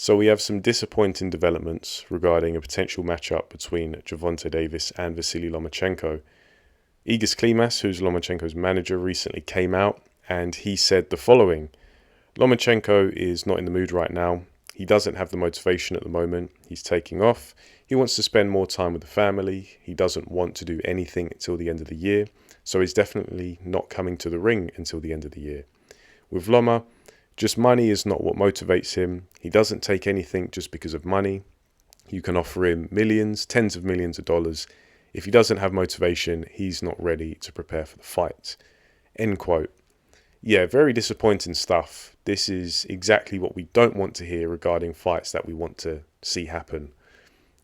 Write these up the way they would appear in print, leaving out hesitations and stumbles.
So we have some disappointing developments regarding a potential matchup between Gervonta Davis and Vasiliy Lomachenko. Igor Klimas, who's Lomachenko's manager, recently came out and he said the following: Lomachenko is not in the mood right now. He doesn't have the motivation at the moment. He's taking off. He wants to spend more time with the family. He doesn't want to do anything until the end of the year. So he's definitely not coming to the ring until the end of the year. With Loma, just money is not what motivates him. He doesn't take anything just because of money. You can offer him millions, tens of millions of dollars. If he doesn't have motivation, he's not ready to prepare for the fight. End quote. Yeah, very disappointing stuff. This is exactly what we don't want to hear regarding fights that we want to see happen.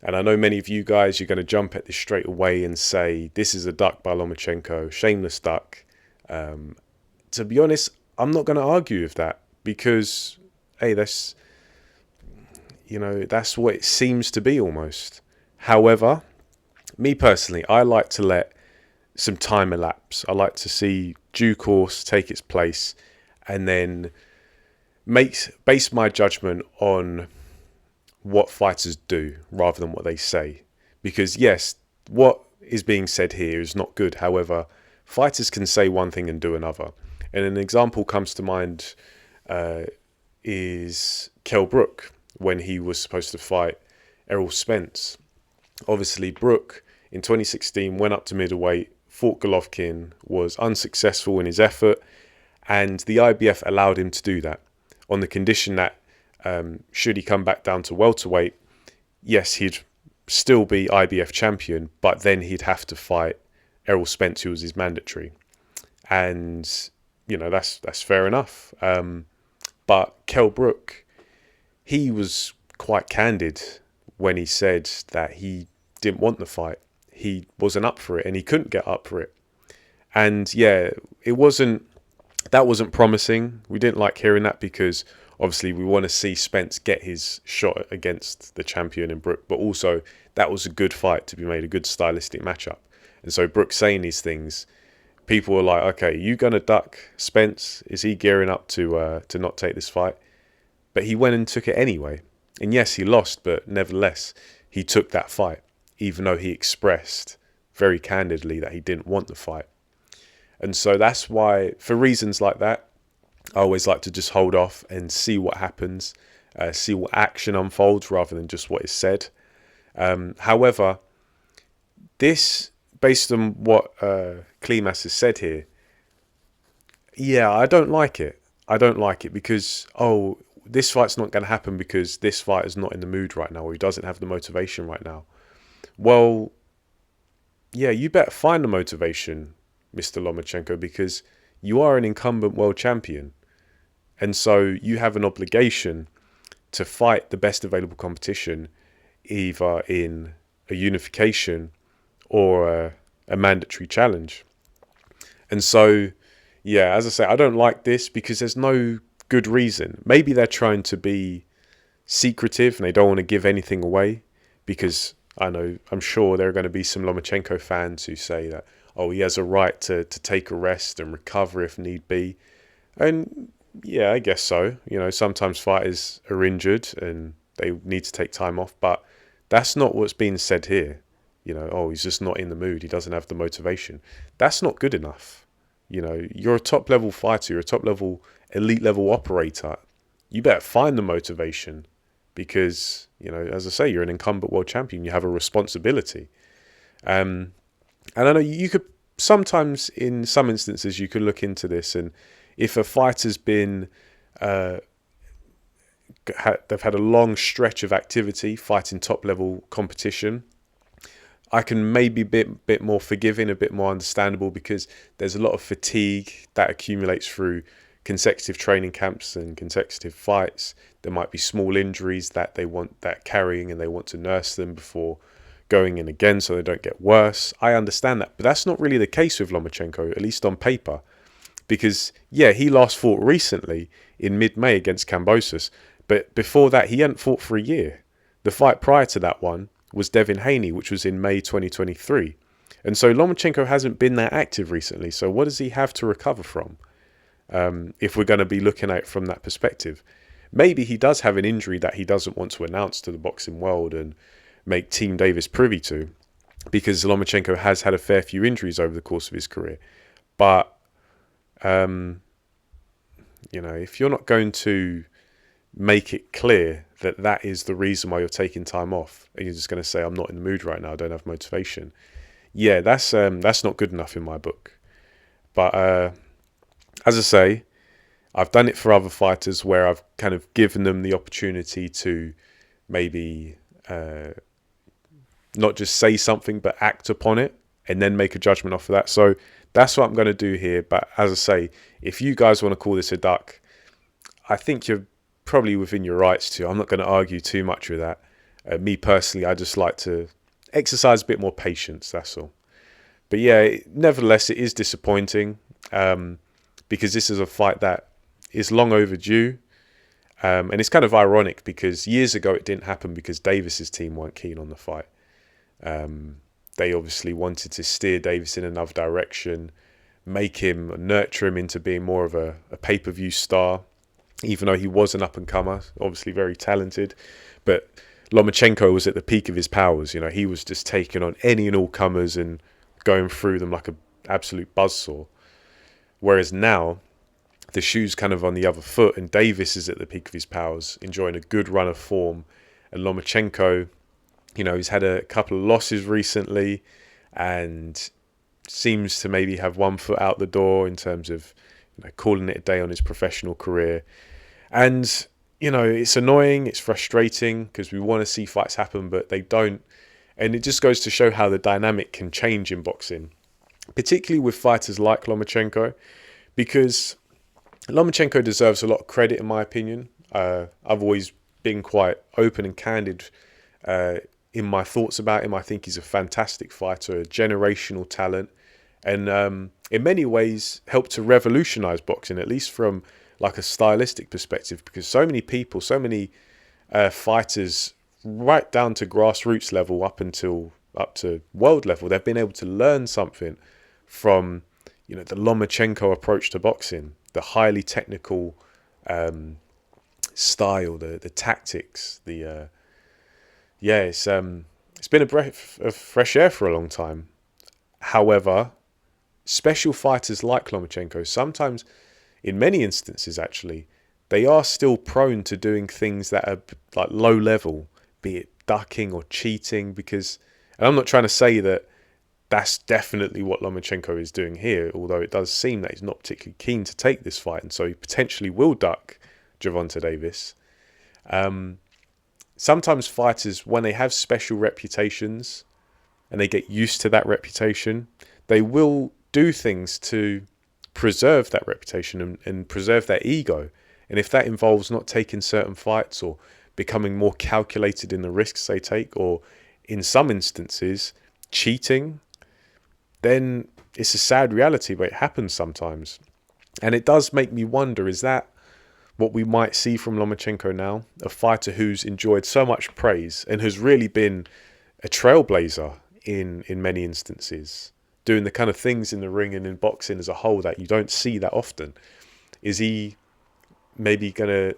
And I know many of you guys, you're going to jump at this straight away and say, this is a duck by Lomachenko, shameless duck. To be honest, I'm not going to argue with that because, hey, that's what it seems to be almost. However, me personally, I like to let some time elapse. I like to see due course take its place and then base my judgment on what fighters do rather than what they say. Because yes, what is being said here is not good. However, fighters can say one thing and do another. And an example comes to mind is Kell Brook when he was supposed to fight Errol Spence. Obviously, Brook in 2016 went up to middleweight, fought Golovkin, was unsuccessful in his effort, and the IBF allowed him to do that on the condition that should he come back down to welterweight, yes, he'd still be IBF champion, but then he'd have to fight Errol Spence, who was his mandatory. And, that's fair enough. But Kell Brook, he was quite candid when he said that he didn't want the fight. He wasn't up for it and he couldn't get up for it. And yeah, that wasn't promising. We didn't like hearing that because obviously we want to see Spence get his shot against the champion in Brook, but also that was a good fight to be made, a good stylistic matchup. And so Brook saying these things, people were like, okay, you going to duck Spence? Is he gearing up to not take this fight? But he went and took it anyway. And yes, he lost, but nevertheless, he took that fight, even though he expressed very candidly that he didn't want the fight. And so that's why, for reasons like that, I always like to just hold off and see what happens, see what action unfolds rather than just what is said. However, this, based on what Klimas has said here, yeah, I don't like it. I don't like it because, this fight's not going to happen because this fighter's not in the mood right now or he doesn't have the motivation right now. Well, yeah, you better find the motivation, Mr. Lomachenko, because you are an incumbent world champion. And so you have an obligation to fight the best available competition, either in a unification or a mandatory challenge. And so, yeah, as I say, I don't like this because there's no good reason. Maybe they're trying to be secretive and they don't want to give anything away because I'm sure there are going to be some Lomachenko fans who say that, he has a right to take a rest and recover if need be. And yeah, I guess so. Sometimes fighters are injured and they need to take time off, but that's not what's being said here. He's just not in the mood. He doesn't have the motivation. That's not good enough. You're a top level fighter. You're a top level, elite level operator. You better find the motivation because, as I say, you're an incumbent world champion. You have a responsibility. And I know you could sometimes, in some instances, you could look into this. And if a fighter's been, they've had a long stretch of activity fighting top level competition, I can maybe be a bit more forgiving, a bit more understandable because there's a lot of fatigue that accumulates through consecutive training camps and consecutive fights. There might be small injuries that they want that carrying and they want to nurse them before going in again so they don't get worse. I understand that, but that's not really the case with Lomachenko, at least on paper. Because, yeah, he last fought recently in mid-May against Kambosos, but before that he hadn't fought for a year. The fight prior to that one was Devin Haney, which was in May 2023. And so Lomachenko hasn't been that active recently. So what does he have to recover from if we're going to be looking at it from that perspective? maybe he does have an injury that he doesn't want to announce to the boxing world and make Team Davis privy to, because Lomachenko has had a fair few injuries over the course of his career. But, if you're not going to make it clear that that is the reason why you're taking time off, and you're just going to say, I'm not in the mood right now, I don't have motivation, yeah, that's not good enough in my book. But as I say, I've done it for other fighters where I've kind of given them the opportunity to maybe not just say something, but act upon it and then make a judgment off of that. So that's what I'm going to do here. But as I say, if you guys want to call this a duck, I think you're probably within your rights to. I'm not going to argue too much with that. Me personally, I just like to exercise a bit more patience, that's all. But yeah, nevertheless, it is disappointing because this is a fight that is long overdue. And it's kind of ironic because years ago it didn't happen because Davis's team weren't keen on the fight. They obviously wanted to steer Davis in another direction, nurture him into being more of a pay-per-view star, even though he was an up-and-comer, obviously very talented. But Lomachenko was at the peak of his powers. He was just taking on any and all comers and going through them like an absolute buzzsaw. Whereas now, the shoe's kind of on the other foot, and Davis is at the peak of his powers, enjoying a good run of form. And Lomachenko, he's had a couple of losses recently and seems to maybe have one foot out the door in terms of calling it a day on his professional career. And, it's annoying, it's frustrating because we want to see fights happen, but they don't. And it just goes to show how the dynamic can change in boxing, particularly with fighters like Lomachenko, because Lomachenko deserves a lot of credit, in my opinion. I've always been quite open and candid in my thoughts about him. I think he's a fantastic fighter, a generational talent, and in many ways helped to revolutionize boxing, at least from like a stylistic perspective, because so many people, so many fighters, right down to grassroots level up to world level, they've been able to learn something from the Lomachenko approach to boxing, the highly technical style, the tactics, it's been a breath of fresh air for a long time. However, special fighters like Lomachenko, sometimes, in many instances actually, they are still prone to doing things that are like low level, be it ducking or cheating, and I'm not trying to say that that's definitely what Lomachenko is doing here, although it does seem that he's not particularly keen to take this fight, and so he potentially will duck Gervonta Davis. Sometimes fighters, when they have special reputations and they get used to that reputation, they will do things to preserve that reputation and preserve their ego. And if that involves not taking certain fights or becoming more calculated in the risks they take, or in some instances cheating, then it's a sad reality, but it happens sometimes. And it does make me wonder, is that what we might see from Lomachenko now? A fighter who's enjoyed so much praise and has really been a trailblazer in many instances, doing the kind of things in the ring and in boxing as a whole that you don't see that often. Is he maybe going to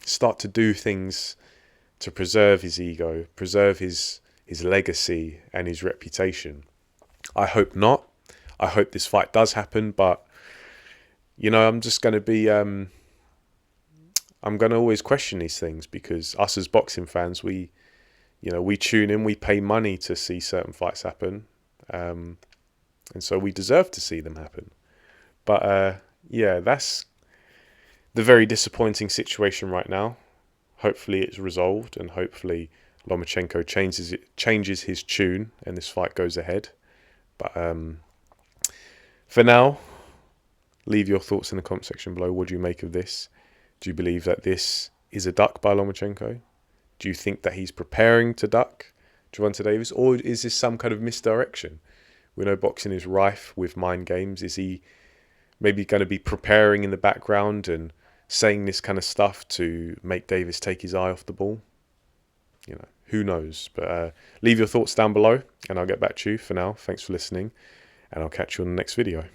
start to do things to preserve his ego, preserve his legacy and his reputation? I hope not. I hope this fight does happen, but I'm just going to be I'm going to always question these things, because us as boxing fans, we tune in, we pay money to see certain fights happen, and so we deserve to see them happen. But that's the very disappointing situation right now. Hopefully it's resolved, and hopefully Lomachenko changes his tune and this fight goes ahead. But for now, leave your thoughts in the comment section below. What do you make of this? Do you believe that this is a duck by Lomachenko? Do you think that he's preparing to duck Gervonta Davis? Or is this some kind of misdirection? We know boxing is rife with mind games. Is he maybe going to be preparing in the background and saying this kind of stuff to make Davis take his eye off the ball? Who knows? But leave your thoughts down below and I'll get back to you. For now, thanks for listening, and I'll catch you on the next video.